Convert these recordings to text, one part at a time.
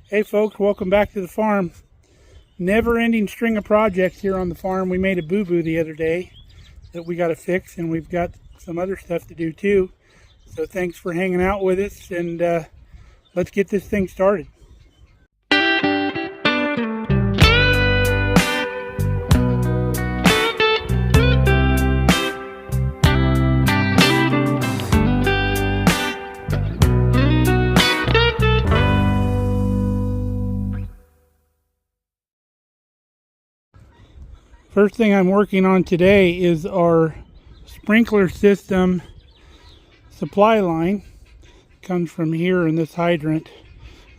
Hey folks, welcome back to the farm. Never-ending string of projects here on the farm. We made a boo-boo the other day that we got to fix, and we've got some other stuff to do too. So thanks for hanging out with us, and let's get this thing started. First thing I'm working on today is our sprinkler system supply line. It comes from here in this hydrant.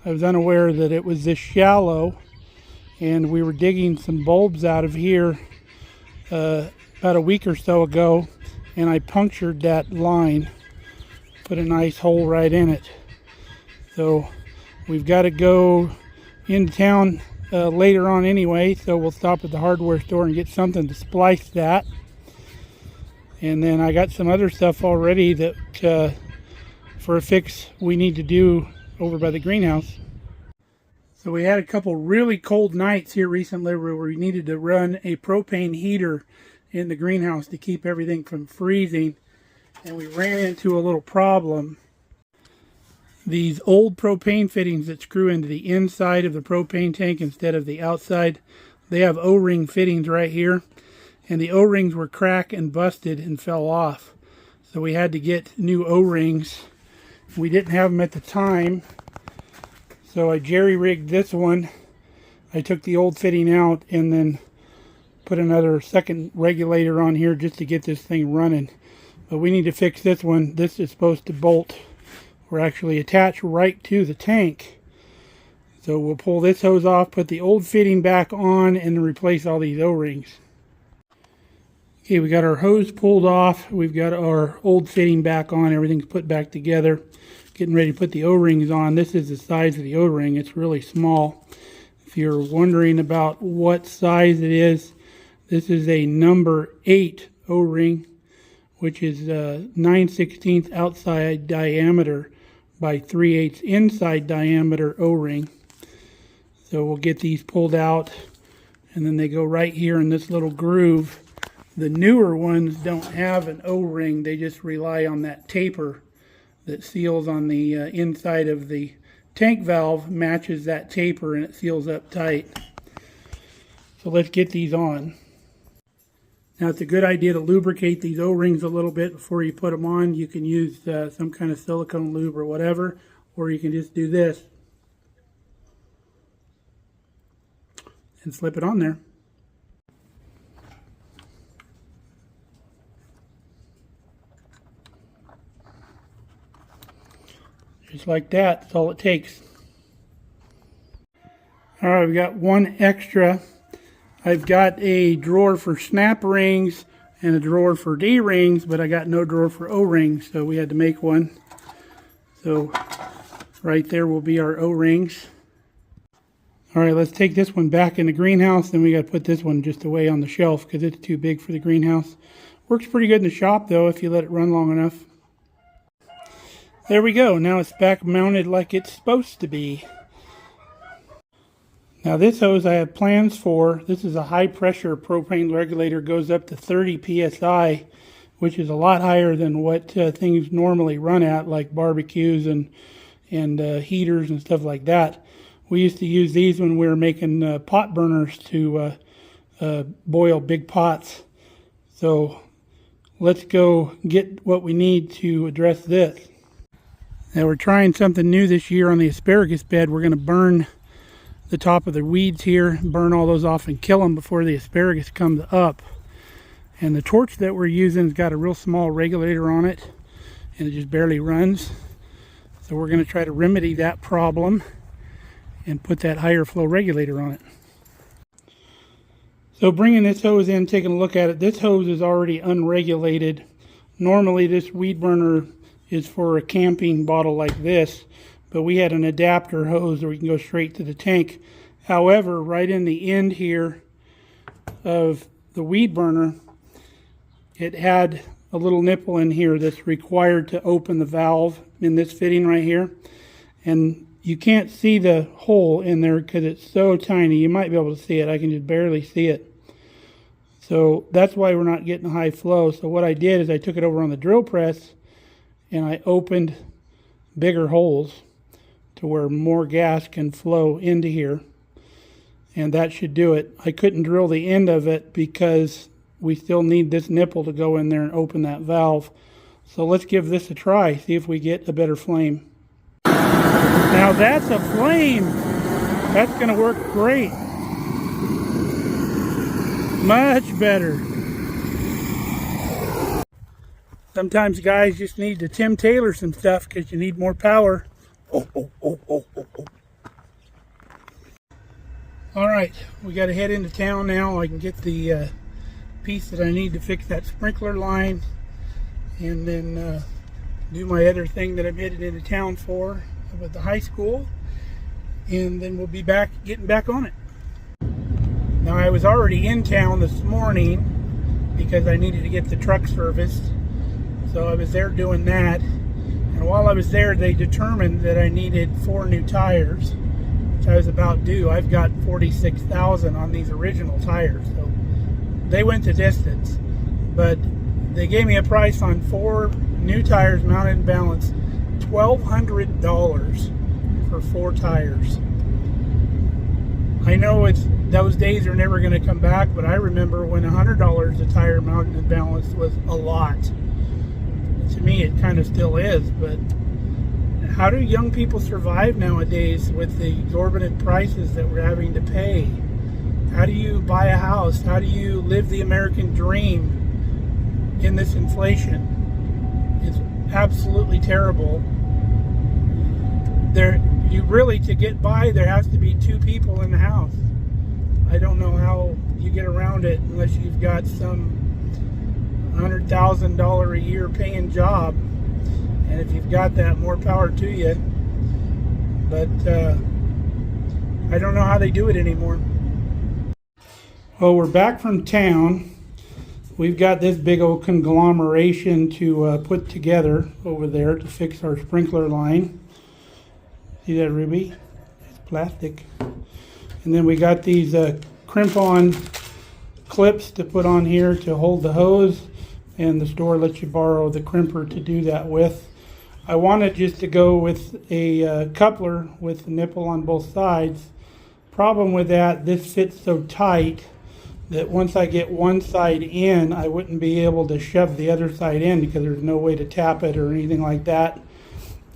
I was unaware that it was this shallow, and we were digging some bulbs out of here about a week or so ago, and I punctured that line, put a nice hole right in it. So we've got to go into town later on anyway, so we'll stop at the hardware store and get something to splice that. And then I got some other stuff already that for a fix we need to do over by the greenhouse. So we had a couple really cold nights here recently where we needed to run a propane heater in the greenhouse to keep everything from freezing, and we ran into a little problem. These old propane fittings that screw into the inside of the propane tank instead of the outside, they have O-ring fittings right here, and the O-rings were cracked and busted and fell off. So we had to get new O-rings. We didn't have them at the time, so I jerry-rigged this one. I took the old fitting out and then put another second regulator on here just to get this thing running. But we need to fix this one. This is supposed to bolt, or actually attach right to the tank. So we'll pull this hose off, put the old fitting back on, and replace all these O-rings. Okay, we got our hose pulled off. We've got our old fitting back on. Everything's put back together. Getting ready to put the O-rings on. This is the size of the O-ring. It's really small. If you're wondering about what size it is, this is a number 8 O-ring, which is 9/16 outside diameter by 3/8 inside diameter O-ring. So we'll get these pulled out, and then they go right here in this little groove. The newer ones don't have an O-ring. They just rely on that taper that seals on the inside of the tank valve, matches that taper, and it seals up tight. So let's get these on. Now, it's a good idea to lubricate these O-rings a little bit before you put them on. You can use some kind of silicone lube or whatever, or you can just do this and slip it on there. Just like that. That's all it takes. All right, we got one extra. I've got a drawer for snap rings and a drawer for D-rings, but I got no drawer for O-rings, so we had to make one. So right there will be our O-rings. All right, let's take this one back in the greenhouse. Then we got to put this one just away on the shelf because it's too big for the greenhouse. Works pretty good in the shop though if you let it run long enough. There we go. Now it's back mounted like it's supposed to be. Now this hose I have plans for. This is a high pressure propane regulator, goes up to 30 psi, which is a lot higher than what things normally run at, like barbecues and heaters and stuff like that. We used to use these when we were making pot burners to boil big pots. So let's go get what we need to address this. Now we're trying something new this year on the asparagus bed. We're going to burn the top of the weeds here, burn all those off and kill them before the asparagus comes up. And the torch that we're using has got a real small regulator on it, and it just barely runs. So we're going to try to remedy that problem and put that higher flow regulator on it. So bringing this hose in, taking a look at it, this hose is already unregulated. Normally this weed burner is for a camping bottle like this, but we had an adapter hose where we can go straight to the tank. However, right in the end here of the weed burner, it had a little nipple in here that's required to open the valve in this fitting right here. And you can't see the hole in there because it's so tiny. You might be able to see it. I can just barely see it. So that's why we're not getting high flow. So what I did is I took it over on the drill press and I opened bigger holes to where more gas can flow into here. And that should do it. I couldn't drill the end of it because we still need this nipple to go in there and open that valve. So let's give this a try, see if we get a better flame. Now that's a flame. That's going to work great. Much better. Sometimes guys just need to Tim Taylor some stuff because you need more power. Alright, we got to head into town now. I can get the piece that I need to fix that sprinkler line and then do my other thing that I'm headed into town for with the high school, and then we'll be back getting back on it. Now I was already in town this morning because I needed to get the truck serviced, so I was there doing that, and while I was there they determined that I needed 4 new tires, which I was about due. I've got 46,000 on these original tires, so they went the distance, but they gave me a price on 4 new tires mounted and balanced, $1,200 for 4 tires. I know those days are never going to come back, but I remember when $100 a tire mounted and balanced was a lot. To me it kind of still is, but how do young people survive nowadays with the exorbitant prices that we're having to pay? How do you buy a house? How do you live the American dream in this inflation? It's absolutely terrible. To get by, there has to be 2 people in the house. I don't know how you get around it unless you've got some $100,000 a year paying job. And if you've got that, more power to you. But I don't know how they do it anymore. Well, we're back from town. We've got this big old conglomeration to put together over there to fix our sprinkler line. See that, Ruby? It's plastic. And then we got these crimp-on clips to put on here to hold the hose, and the store lets you borrow the crimper to do that with. I wanted just to go with a coupler with the nipple on both sides. Problem with that, this fits so tight that once I get one side in, I wouldn't be able to shove the other side in because there's no way to tap it or anything like that.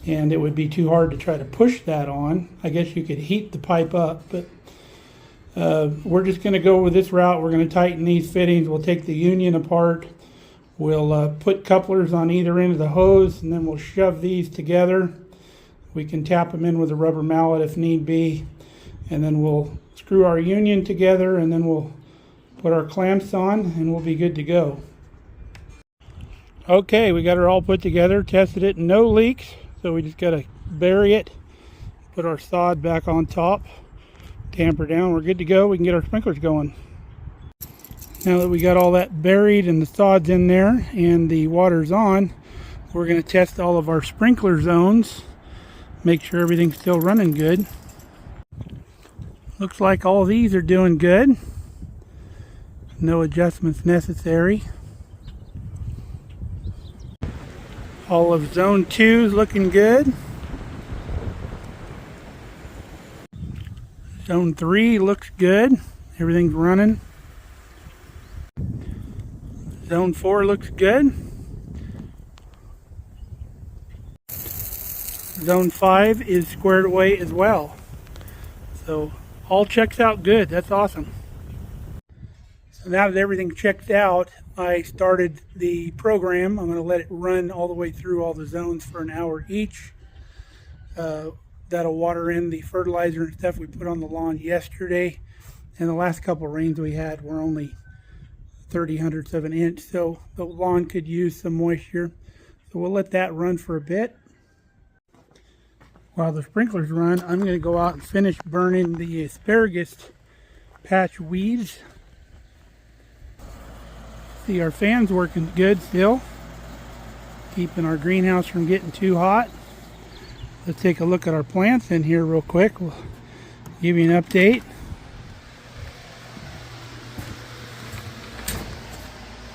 And it would be too hard to try to push that on. I guess you could heat the pipe up, but we're just going to go with this route. We're going to tighten these fittings. We'll take the union apart. We'll put couplers on either end of the hose, and then we'll shove these together. We can tap them in with a rubber mallet if need be. And then we'll screw our union together, and then we'll put our clamps on, and we'll be good to go. Okay, we got her all put together, tested it, no leaks. So we just got to bury it, put our sod back on top, tamper down, we're good to go. We can get our sprinklers going. Now that we got all that buried and the sod's in there and the water's on, we're going to test all of our sprinkler zones, make sure everything's still running good. Looks like all these are doing good. No adjustments necessary. All of zone 2 is looking good. Zone 3 looks good. Everything's running. Zone 4 looks good. Zone 5 is squared away as well. So all checks out good. That's awesome. So now that everything checked out, I started the program. I'm going to let it run all the way through all the zones for an hour each. That'll water in the fertilizer and stuff we put on the lawn yesterday. And the last couple of rains we had were only 0.30 of an inch, so the lawn could use some moisture. So we'll let that run for a bit. While the sprinklers run, I'm going to go out and finish burning the asparagus patch weeds. See, our fan's working good still, keeping our greenhouse from getting too hot. Let's take a look at our plants in here real quick. We'll give you an update.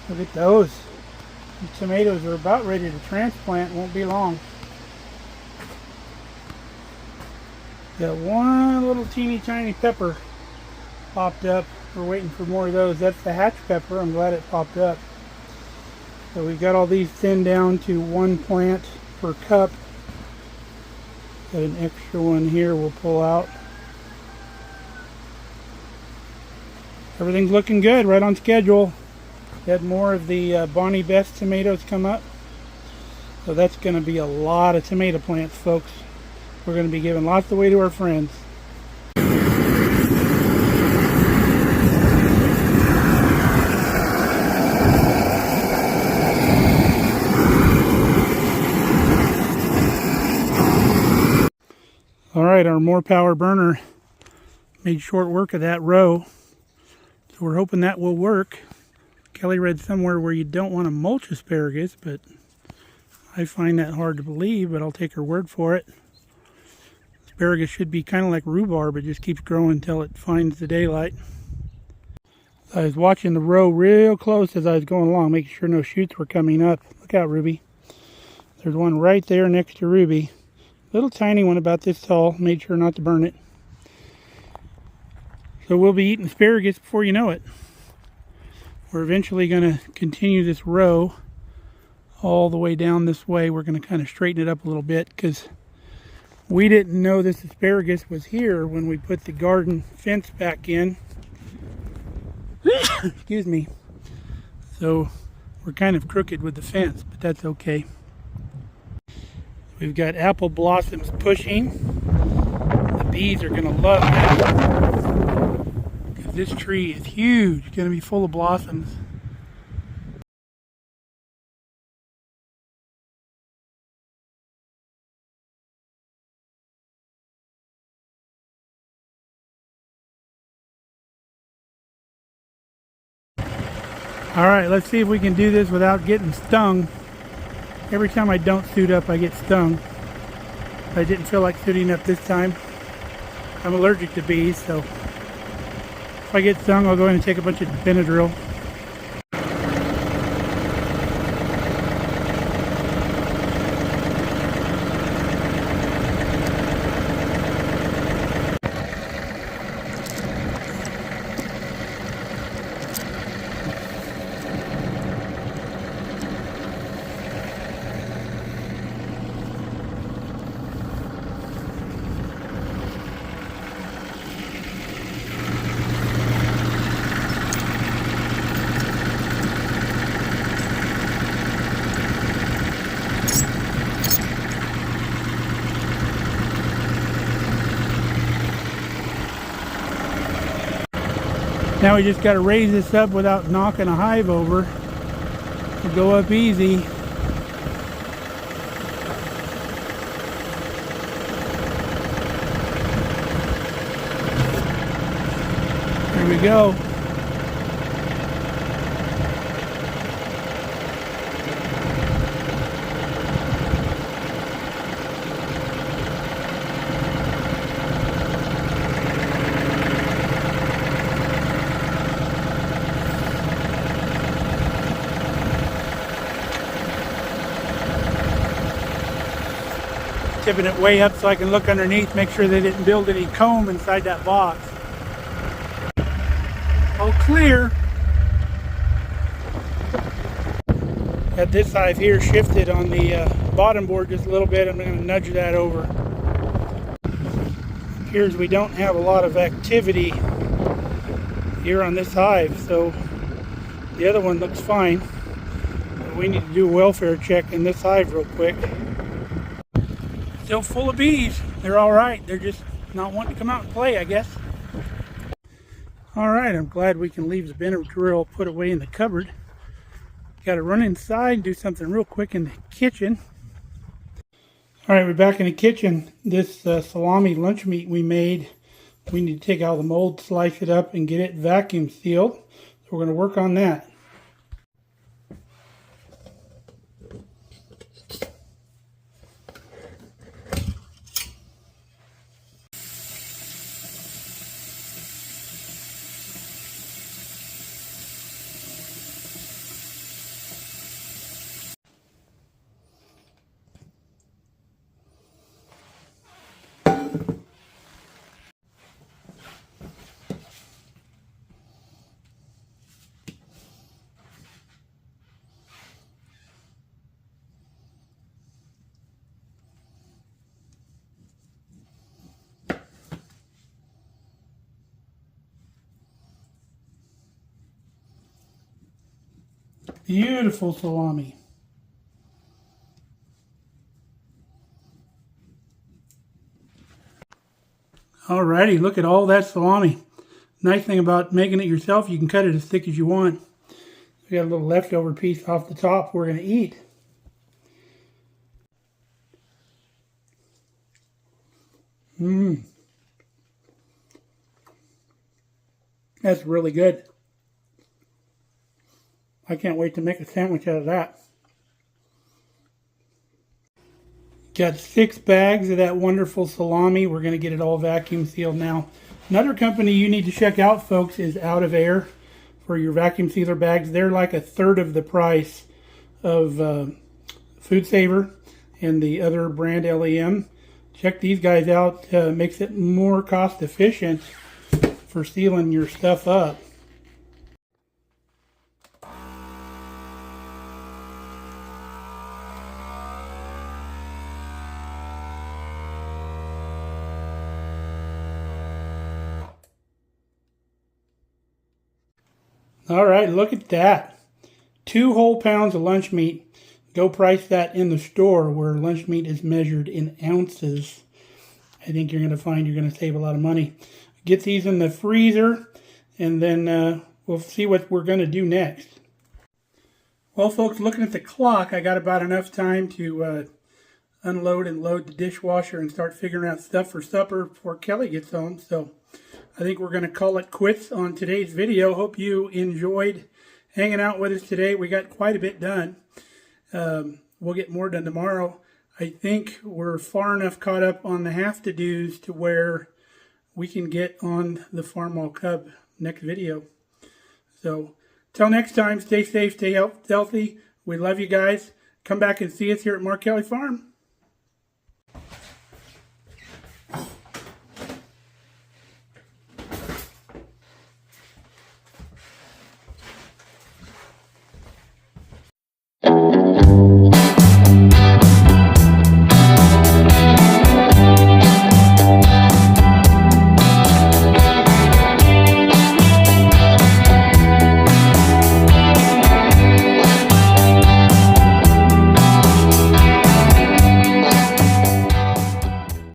Look at those. The tomatoes are about ready to transplant. Won't be long. Got one little teeny tiny pepper popped up. We're waiting for more of those. That's the hatch pepper. I'm glad it popped up. So we've got all these thinned down to one plant per cup. Got an extra one here we'll pull out. Everything's looking good, right on schedule. Had more of the Bonnie Best tomatoes come up. So that's going to be a lot of tomato plants, folks. We're going to be giving lots away to our friends. Alright, our more power burner made short work of that row. So we're hoping that will work. Kelly read somewhere where you don't want to mulch asparagus, but I find that hard to believe, but I'll take her word for it. Asparagus should be kind of like rhubarb. It just keeps growing until it finds the daylight. I was watching the row real close as I was going along, making sure no shoots were coming up. Look out, Ruby. There's one right there next to Ruby. Little tiny one about this tall. Made sure not to burn it. So we'll be eating asparagus before you know it. We're eventually going to continue this row all the way down this way. We're going to kind of straighten it up a little bit because we didn't know this asparagus was here when we put the garden fence back in. Excuse me. So we're kind of crooked with the fence, but that's okay. We've got apple blossoms pushing. The bees are going to love that because this tree is huge. It's going to be full of blossoms. Alright, let's see if we can do this without getting stung. Every time I don't suit up, I get stung. I didn't feel like suiting up this time. I'm allergic to bees, so if I get stung, I'll go in and take a bunch of Benadryl. Now we just got to raise this up without knocking a hive over. To go up easy. There we go. Tipping it way up so I can look underneath, make sure they didn't build any comb inside that box. All clear. Got this hive here shifted on the bottom board just a little bit. I'm going to nudge that over. Appears we don't have a lot of activity here on this hive, so the other one looks fine. But we need to do a welfare check in this hive real quick. Still full of bees. They're all right. They're just not wanting to come out and play, I guess. All right, I'm glad we can leave the Benadryl put away in the cupboard. Got to run inside and do something real quick in the kitchen. All right, we're back in the kitchen. This salami lunch meat we made, we need to take out the mold, slice it up, and get it vacuum sealed. So we're going to work on that. Beautiful salami. Alrighty, look at all that salami. Nice thing about making it yourself, you can cut it as thick as you want. We got a little leftover piece off the top we're going to eat. That's really good. I can't wait to make a sandwich out of that. Got 6 bags of that wonderful salami. We're going to get it all vacuum sealed now. Another company you need to check out, folks, is Out of Air for your vacuum sealer bags. They're like a third of the price of Food Saver and the other brand LEM. Check these guys out. Makes it more cost efficient for sealing your stuff up. All right, look at that. 2 whole pounds of lunch meat. Go price that in the store where lunch meat is measured in ounces. I think you're going to find you're going to save a lot of money. Get these in the freezer, and then we'll see what we're going to do next. Well, folks, looking at the clock, I got about enough time to unload and load the dishwasher and start figuring out stuff for supper before Kelly gets home. So I think we're going to call it quits on today's video. Hope you enjoyed hanging out with us today. We got quite a bit done. We'll get more done tomorrow. I think we're far enough caught up on the have-to-dos to where we can get on the Farmall Cub next video. So, till next time, stay safe, stay healthy. We love you guys. Come back and see us here at Markelly Farm.